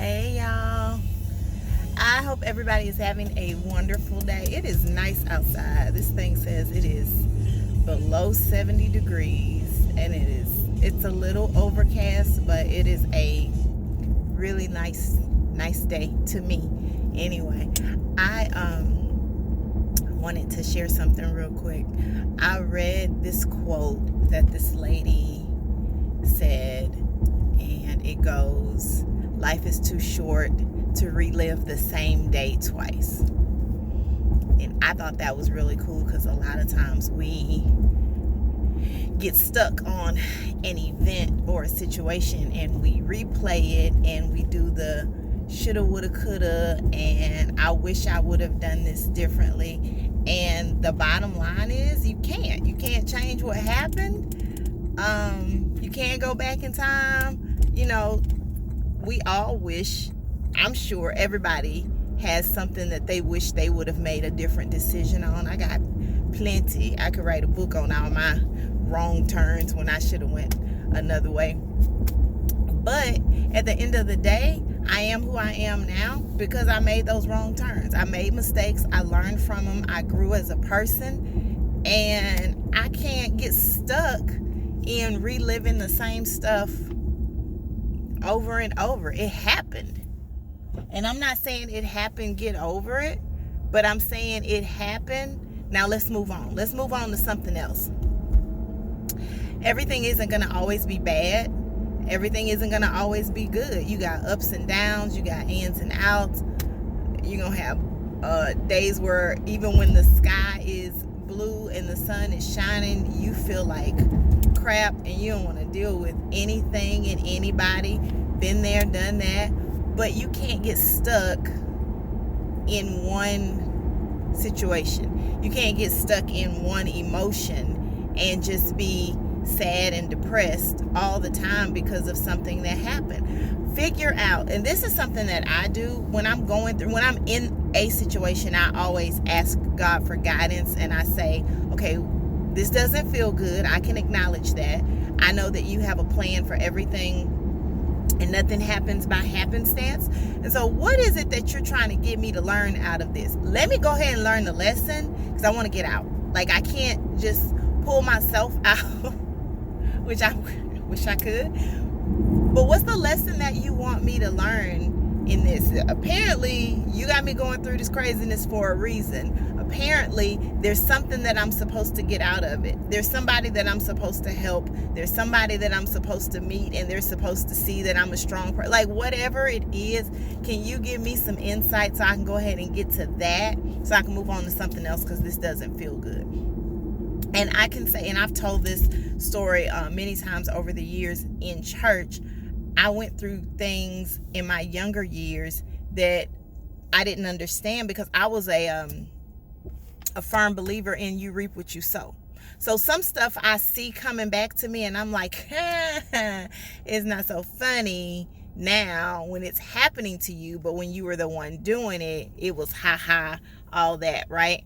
Hey y'all, I hope everybody is having a wonderful day. It is nice outside. This thing says it is below 70 degrees and it's a little overcast, but it is a really nice day to me. Anyway, I wanted to share something real quick. I read this quote that this lady said, and it goes, "Life is too short to relive the same day twice." And I thought that was really cool because a lot of times we get stuck on an event or a situation and we replay it and we do the shoulda, woulda, coulda, and I wish I would have done this differently. And the bottom line is you can't change what happened. You can't go back in time. We all wish, I'm sure everybody has something that they wish they would have made a different decision on. I got plenty. I could write a book on all my wrong turns when I should have went another way. But at the end of the day, I am who I am now because I made those wrong turns. I made mistakes. I learned from them. I grew as a person. And I can't get stuck in reliving the same stuff over and over. It happened. And I'm not saying it happened, get over it. But I'm saying it happened. Now let's move on. Let's move on to something else. Everything isn't going to always be bad. Everything isn't going to always be good. You got ups and downs. You got ins and outs. You're going to have days where even when the sky is blue and the sun is shining, you feel like crap and you don't want to deal with anything and anybody. Been there, done that. But you can't get stuck in one situation. You can't get stuck in one emotion and just be sad and depressed all the time because of something that happened. Figure out, and this is something that I do when I'm in a situation, I always ask God for guidance and I say, okay, this doesn't feel good. I can acknowledge that. I know that you have a plan for everything and nothing happens by happenstance. And so what is it that you're trying to get me to learn out of this? Let me go ahead and learn the lesson because I want to get out. Like, I can't just pull myself out, which I wish I could. But what's the lesson that you want me to learn in this? Apparently, you got me going through this craziness for a reason. Apparently, there's something that I'm supposed to get out of it. There's somebody that I'm supposed to help. There's somebody that I'm supposed to meet, and they're supposed to see that I'm a strong person. Like, whatever it is, can you give me some insight so I can go ahead and get to that so I can move on to something else because this doesn't feel good? And I can say, and I've told this story many times over the years in church, I went through things in my younger years that I didn't understand because I was a firm believer in you reap what you sow. So some stuff I see coming back to me and I'm like, it's not so funny now when it's happening to you, but when you were the one doing it, it was all that, right?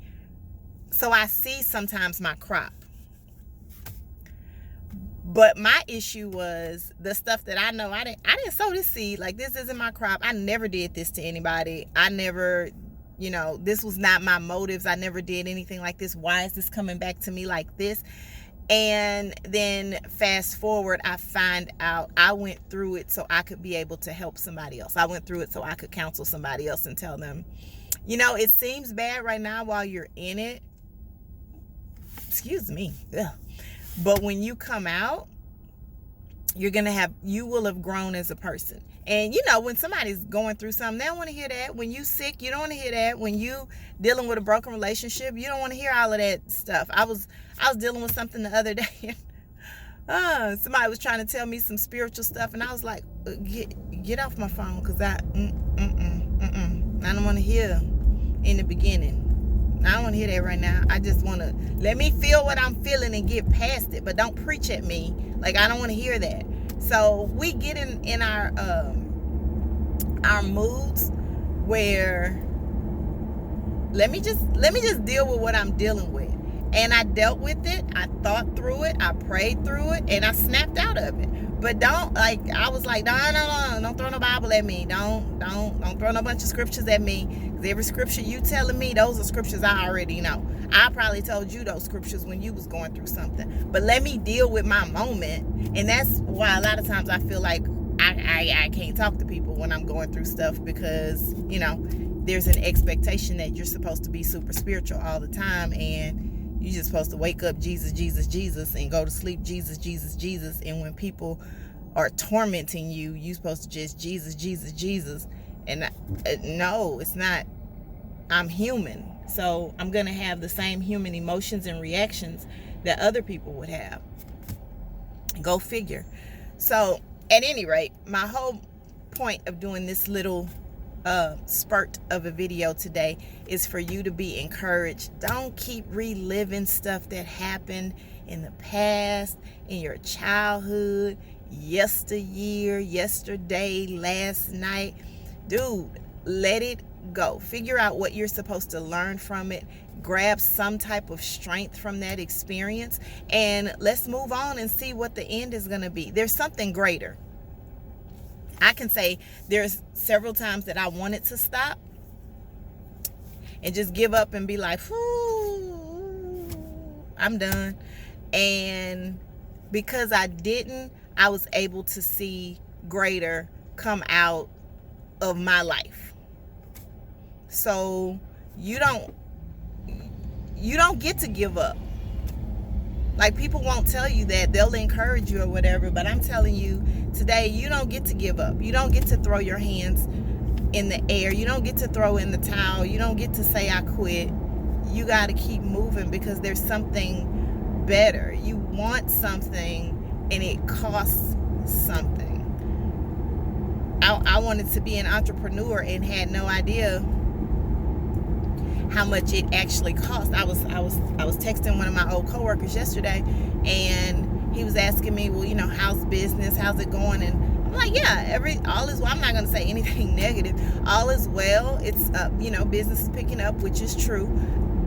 So I see sometimes my crop. But my issue was the stuff that I know I didn't sow this seed. Like, this isn't my crop. I never did this to anybody. I never, this was not my motives. I never did anything like this. Why is this coming back to me like this? And then fast forward, I find out I went through it so I could be able to help somebody else. I went through it so I could counsel somebody else and tell them, it seems bad right now while you're in it. Excuse me. Ugh. But when you come out, you will have grown as a person. And when somebody's going through something, they don't want to hear that. When you sick, you don't want to hear that. When you dealing with a broken relationship, you don't want to hear all of that stuff. I was dealing with something the other day. Somebody was trying to tell me some spiritual stuff, and I was like, get off my phone, because I don't want to hear in the beginning. I don't want to hear that right now. I just want to let me feel what I'm feeling and get past it. But don't preach at me. Like, I don't want to hear that. So we get in our moods where let me just deal with what I'm dealing with. And I dealt with it. I thought through it. I prayed through it, and I snapped out of it. But don't, like, I was like, no, don't throw no Bible at me. Don't throw no bunch of scriptures at me. Because every scripture you telling me, those are scriptures I already know. I probably told you those scriptures when you was going through something. But let me deal with my moment. And that's why a lot of times I feel like I can't talk to people when I'm going through stuff, because, you know, there's an expectation that you're supposed to be super spiritual all the time, and you're just supposed to wake up Jesus, Jesus, Jesus, and go to sleep Jesus, Jesus, Jesus. And when people are tormenting you, you're supposed to just Jesus, Jesus, Jesus. And no, it's not. I'm human. So I'm going to have the same human emotions and reactions that other people would have. Go figure. So at any rate, my whole point of doing this little spurt of a video today is for you to be encouraged. Don't keep reliving stuff that happened in the past, in your childhood, yesteryear, yesterday, last night. Dude, let it go. Figure out what you're supposed to learn from it. Grab some type of strength from that experience, and let's move on and see what the end is going to be. There's something greater. I can say there's several times that I wanted to stop and just give up and be like, whoo, I'm done. And because I didn't, I was able to see greater come out of my life. So you don't get to give up. Like, people won't tell you that. They'll encourage you or whatever, but I'm telling you today, you don't get to give up. You don't get to throw your hands in the air. You don't get to throw in the towel. You don't get to say I quit. You got to keep moving, because there's something better. You want something, and it costs something. I wanted to be an entrepreneur and had no idea how much it actually cost. I was texting one of my old coworkers yesterday, and he was asking me, well, you know, how's business? How's it going? And I'm like, yeah, all is well. I'm not going to say anything negative. All is well. It's you know, business is picking up, which is true.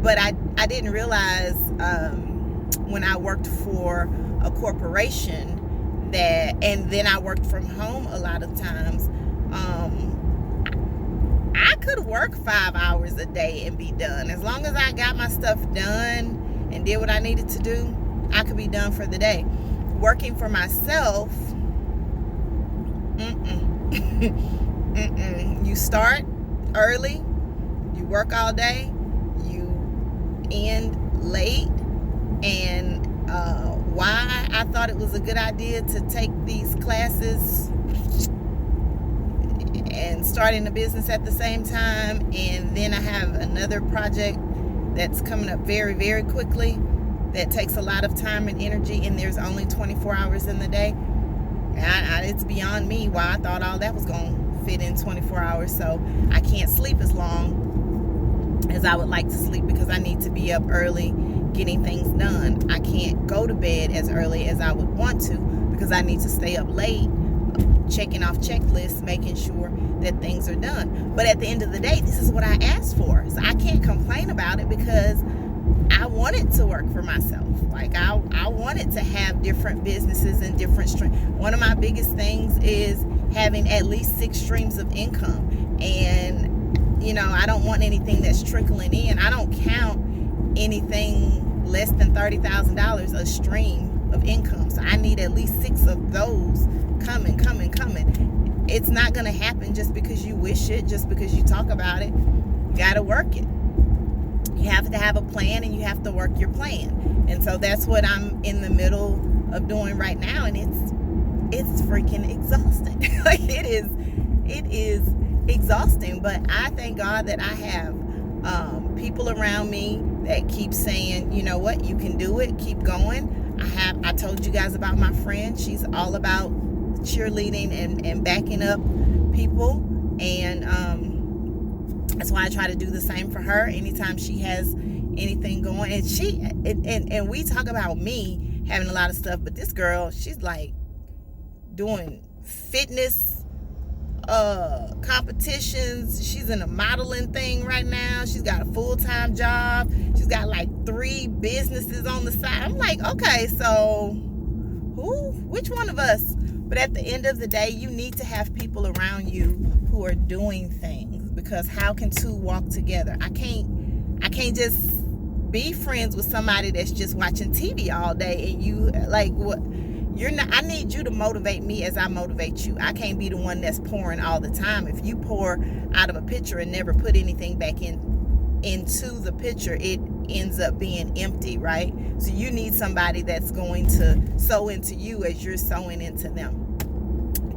But I didn't realize when I worked for a corporation that, and then I worked from home a lot of times, I could work 5 hours a day and be done. As long as I got my stuff done and did what I needed to do, I could be done for the day. Working for myself, you start early, you work all day, you end late. And why I thought it was a good idea to take these classes and starting a business at the same time, and then I have another project that's coming up very, very quickly that takes a lot of time and energy, and there's only 24 hours in the day. It's beyond me why I thought all that was going to fit in 24 hours. So I can't sleep as long as I would like to sleep, because I need to be up early getting things done. I can't go to bed as early as I would want to, because I need to stay up late checking off checklists, making sure that things are done. But at the end of the day, this is what I asked for. So I can't complain about it, because I wanted to work for myself. Like, I wanted to have different businesses and different streams. One of my biggest things is having at least 6 streams of income. And, you know, I don't want anything that's trickling in. I don't count anything less than $30,000 a stream of income. So I need at least 6 of those coming. It's not going to happen just because you wish it, just because you talk about it. You got to work it. You have to have a plan, and you have to work your plan. And so that's what I'm in the middle of doing right now, and it's freaking exhausting. Like, it is exhausting. But I thank God that I have people around me that keep saying, you know what, you can do it, keep going. I told you guys about my friend. She's all about cheerleading and backing up people, and that's why I try to do the same for her anytime she has anything going. And we talk about me having a lot of stuff, but this girl, she's like doing fitness competitions. She's in a modeling thing right now. She's got a full-time job. She's got like 3 businesses on the side. I'm like, okay, so which one of us But at the end of the day, you need to have people around you who are doing things, because how can two walk together? I can't just be friends with somebody that's just watching TV all day, and you like what you're not. I need you to motivate me as I motivate you. I can't be the one that's pouring all the time. If you pour out of a pitcher and never put anything back into the pitcher, it ends up being empty, right? So you need somebody that's going to sow into you as you're sowing into them.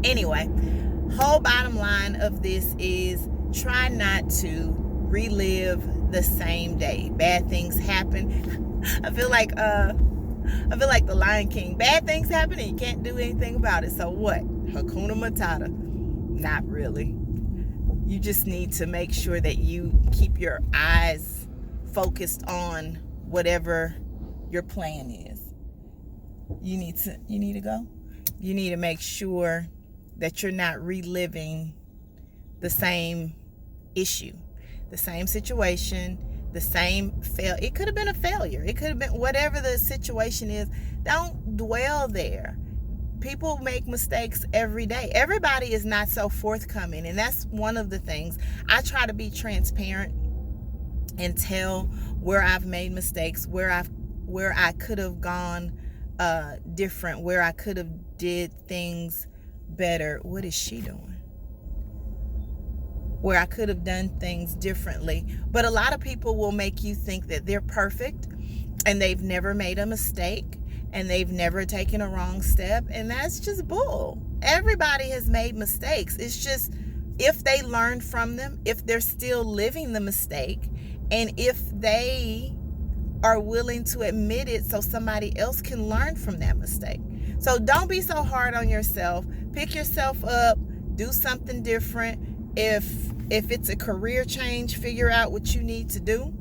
Anyway, whole bottom line of this is try not to relive the same day. Bad things happen. I feel like the Lion King. Bad things happen and you can't do anything about it. So what? Hakuna Matata. Not really. You just need to make sure that you keep your eyes focused on whatever your plan is. You need to go. You need to make sure that you're not reliving the same issue, the same situation, the same it could have been a failure. It could have been whatever the situation is. Don't dwell there. People make mistakes every day. Everybody is not so forthcoming, and that's one of the things. I try to be transparent and tell where I've made mistakes, where I could have gone different, where I could have did things better. What is she doing? Where I could have done things differently. But a lot of people will make you think that they're perfect and they've never made a mistake and they've never taken a wrong step, and that's just bull. Everybody has made mistakes. It's just if they learn from them, if they're still living the mistake, and if they are willing to admit it so somebody else can learn from that mistake. So don't be so hard on yourself. Pick yourself up, do something different. If it's a career change, figure out what you need to do.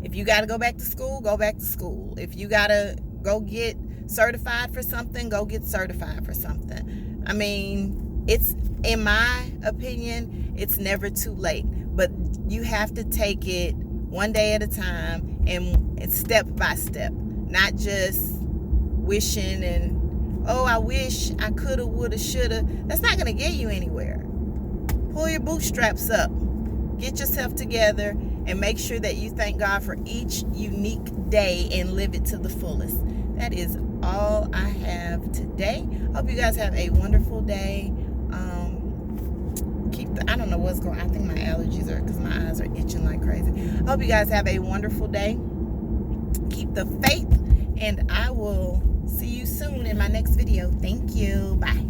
If you got to go back to school, go back to school. If you got to go get certified for something, go get certified for something. I mean, it's, in my opinion, it's never too late. But you have to take it one day at a time and step by step. Not just wishing and, oh, I wish I coulda, woulda, shoulda. That's not going to get you anywhere. Pull your bootstraps up. Get yourself together and make sure that you thank God for each unique day and live it to the fullest. That is all I have today. Hope you guys have a wonderful day. I don't know what's going on. I think my allergies are, because my eyes are itching like crazy. Hope you guys have a wonderful day. Keep the faith, and I will see you soon in my next video. Thank you. Bye.